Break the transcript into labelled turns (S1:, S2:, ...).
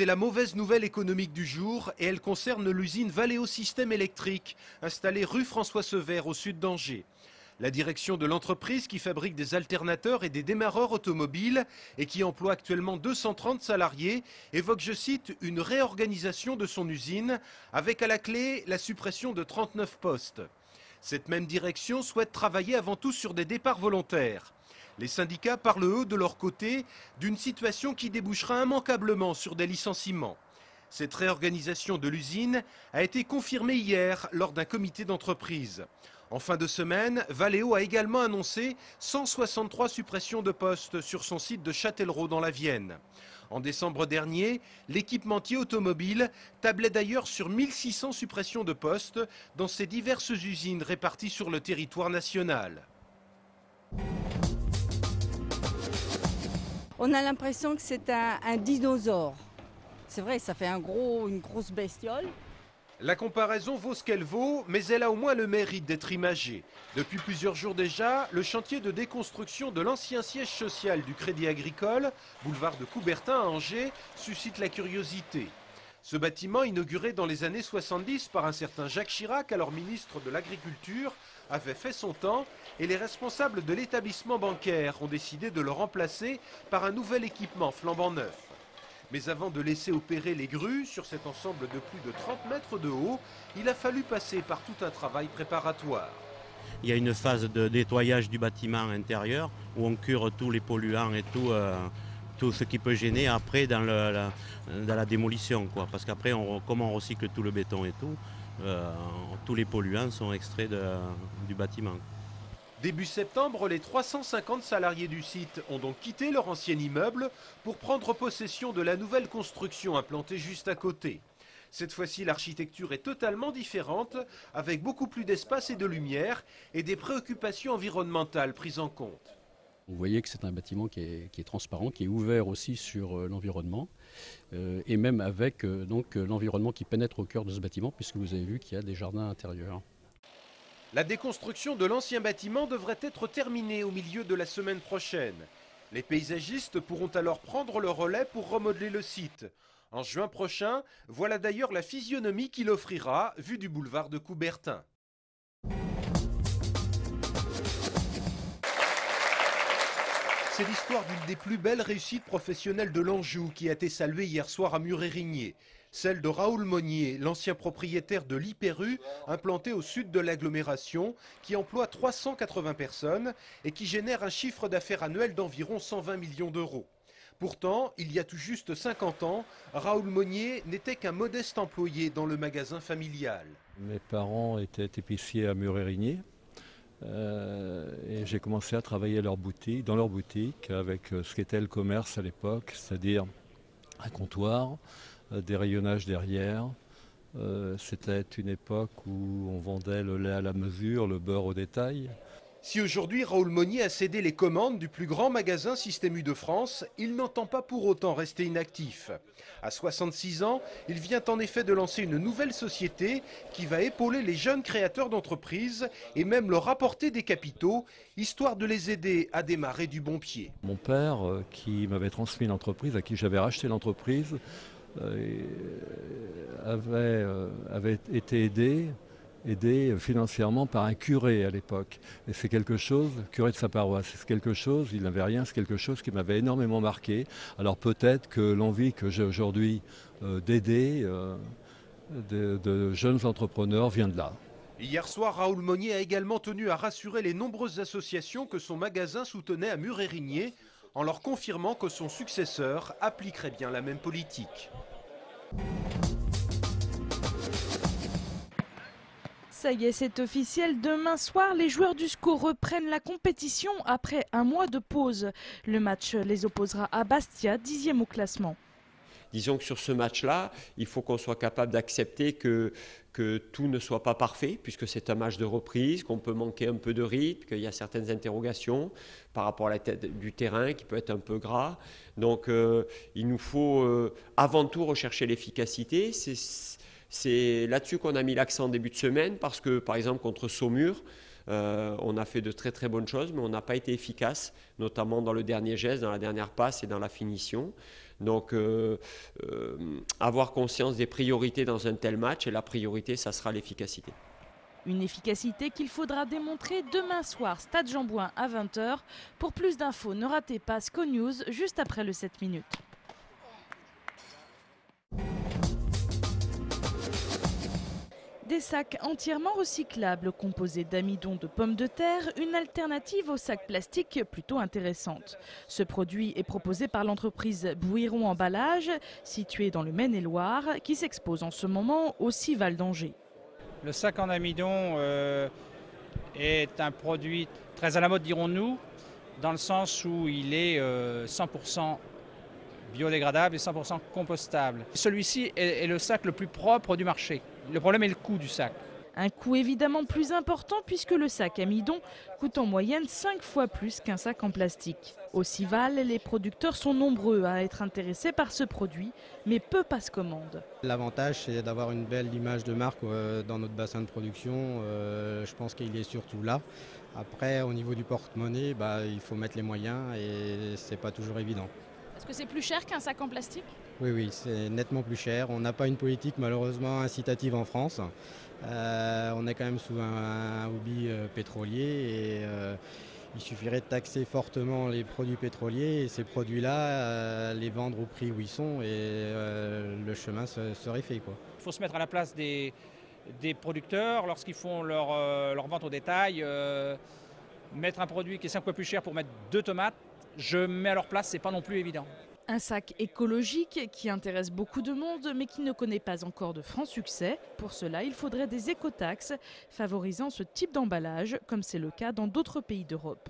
S1: C'est la mauvaise nouvelle économique du jour et elle concerne l'usine Valeo Systèmes Électriques, installée rue François Sever au sud d'Angers. La direction de l'entreprise qui fabrique des alternateurs et des démarreurs automobiles et qui emploie actuellement 230 salariés évoque, je cite, une réorganisation de son usine avec à la clé la suppression de 39 postes. Cette même direction souhaite travailler avant tout sur des départs volontaires. Les syndicats parlent eux de leur côté d'une situation qui débouchera immanquablement sur des licenciements. Cette réorganisation de l'usine a été confirmée hier lors d'un comité d'entreprise. En fin de semaine, Valeo a également annoncé 163 suppressions de postes sur son site de Châtellerault dans la Vienne. En décembre dernier, l'équipementier automobile tablait d'ailleurs sur 1600 suppressions de postes dans ses diverses usines réparties sur le territoire national.
S2: On a l'impression que c'est un dinosaure. C'est vrai, ça fait une grosse bestiole.
S1: La comparaison vaut ce qu'elle vaut, mais elle a au moins le mérite d'être imagée. Depuis plusieurs jours déjà, le chantier de déconstruction de l'ancien siège social du Crédit Agricole, boulevard de Coubertin à Angers, suscite la curiosité. Ce bâtiment, inauguré dans les années 70 par un certain Jacques Chirac, alors ministre de l'Agriculture, avait fait son temps et les responsables de l'établissement bancaire ont décidé de le remplacer par un nouvel équipement flambant neuf. Mais avant de laisser opérer les grues sur cet ensemble de plus de 30 mètres de haut, il a fallu passer par tout un travail préparatoire.
S3: Il y a une phase de nettoyage du bâtiment intérieur où on cure tous les polluants et tout ce qui peut gêner après dans la démolition, quoi. Parce qu'après, comme on recycle tout le béton et tout, tous les polluants sont extraits du bâtiment.
S1: Début septembre, les 350 salariés du site ont donc quitté leur ancien immeuble pour prendre possession de la nouvelle construction implantée juste à côté. Cette fois-ci, l'architecture est totalement différente, avec beaucoup plus d'espace et de lumière et des préoccupations environnementales prises en compte.
S4: Vous voyez que c'est un bâtiment qui est transparent, qui est ouvert aussi sur l'environnement, et même avec l'environnement qui pénètre au cœur de ce bâtiment, puisque vous avez vu qu'il y a des jardins intérieurs.
S1: La déconstruction de l'ancien bâtiment devrait être terminée au milieu de la semaine prochaine. Les paysagistes pourront alors prendre le relais pour remodeler le site. En juin prochain, voilà d'ailleurs la physionomie qu'il offrira, vue du boulevard de Coubertin. C'est l'histoire d'une des plus belles réussites professionnelles de l'Anjou qui a été saluée hier soir à Muret-Rigné. Celle de Raoul Monnier, l'ancien propriétaire de l'Hyper-U, implanté au sud de l'agglomération, qui emploie 380 personnes et qui génère un chiffre d'affaires annuel d'environ 120 millions d'euros. Pourtant, il y a tout juste 50 ans, Raoul Monnier n'était qu'un modeste employé dans le magasin familial.
S5: Mes parents étaient épiciers à Muret-Rigné. Et j'ai commencé à travailler dans leur boutique avec ce qu'était le commerce à l'époque, c'est-à-dire un comptoir, des rayonnages derrière. C'était une époque où on vendait le lait à la mesure, le beurre au détail.
S1: Si aujourd'hui Raoul Monnier a cédé les commandes du plus grand magasin Système U de France, il n'entend pas pour autant rester inactif. À 66 ans, il vient en effet de lancer une nouvelle société qui va épauler les jeunes créateurs d'entreprises et même leur apporter des capitaux, histoire de les aider à démarrer du bon pied.
S5: Mon père, qui m'avait transmis l'entreprise, à qui j'avais racheté l'entreprise, avait été aidé financièrement par un curé à l'époque. Et c'est quelque chose, curé de sa paroisse, c'est quelque chose, il n'avait rien, c'est quelque chose qui m'avait énormément marqué. Alors peut-être que l'envie que j'ai aujourd'hui d'aider de jeunes entrepreneurs vient de là.
S1: Hier soir, Raoul Monnier a également tenu à rassurer les nombreuses associations que son magasin soutenait à Muret-Rigné, en leur confirmant que son successeur appliquerait bien la même politique.
S6: Ça y est, c'est officiel. Demain soir, les joueurs du SCO reprennent la compétition après un mois de pause. Le match les opposera à Bastia, 10e au classement.
S7: Disons que sur ce match-là, il faut qu'on soit capable d'accepter que tout ne soit pas parfait, puisque c'est un match de reprise, qu'on peut manquer un peu de rythme, qu'il y a certaines interrogations par rapport à la tête du terrain qui peut être un peu gras. Donc il nous faut avant tout rechercher l'efficacité. C'est là-dessus qu'on a mis l'accent en début de semaine, parce que par exemple contre Saumur, On a fait de très très bonnes choses, mais on n'a pas été efficace, notamment dans le dernier geste, dans la dernière passe et dans la finition. Donc avoir conscience des priorités dans un tel match, et la priorité, ça sera l'efficacité.
S6: Une efficacité qu'il faudra démontrer demain soir, Stade Jean-Bouin à 20 h. Pour plus d'infos, ne ratez pas SCO News juste après le 7 minutes. Des sacs entièrement recyclables composés d'amidon de pommes de terre, une alternative aux sacs plastiques plutôt intéressante. Ce produit est proposé par l'entreprise Bouiron Emballage, située dans le Maine-et-Loire, qui s'expose en ce moment au Cival d'Angers.
S8: Le sac en amidon est un produit très à la mode, dirons-nous, dans le sens où il est 100% biodégradable et 100% compostable. Celui-ci est le sac le plus propre du marché. Le problème est le coût du sac.
S6: Un coût évidemment plus important puisque le sac amidon coûte en moyenne 5 fois plus qu'un sac en plastique. Au Cival, les producteurs sont nombreux à être intéressés par ce produit, mais peu passent commande.
S9: L'avantage, c'est d'avoir une belle image de marque dans notre bassin de production. Je pense qu'il est surtout là. Après, au niveau du porte-monnaie, il faut mettre les moyens et c'est pas toujours évident.
S10: Est-ce que c'est plus cher qu'un sac en plastique ?
S9: Oui, c'est nettement plus cher. On n'a pas une politique malheureusement incitative en France. On est quand même sous un hobby pétrolier et il suffirait de taxer fortement les produits pétroliers et ces produits-là, les vendre au prix où ils sont et le chemin serait fait, quoi.
S8: Il faut se mettre à la place des producteurs lorsqu'ils font leur vente au détail. Mettre un produit qui est 5 fois plus cher pour mettre 2 tomates, je me mets à leur place, c'est pas non plus évident.
S6: Un sac écologique qui intéresse beaucoup de monde mais qui ne connaît pas encore de franc succès. Pour cela, il faudrait des écotaxes favorisant ce type d'emballage comme c'est le cas dans d'autres pays d'Europe.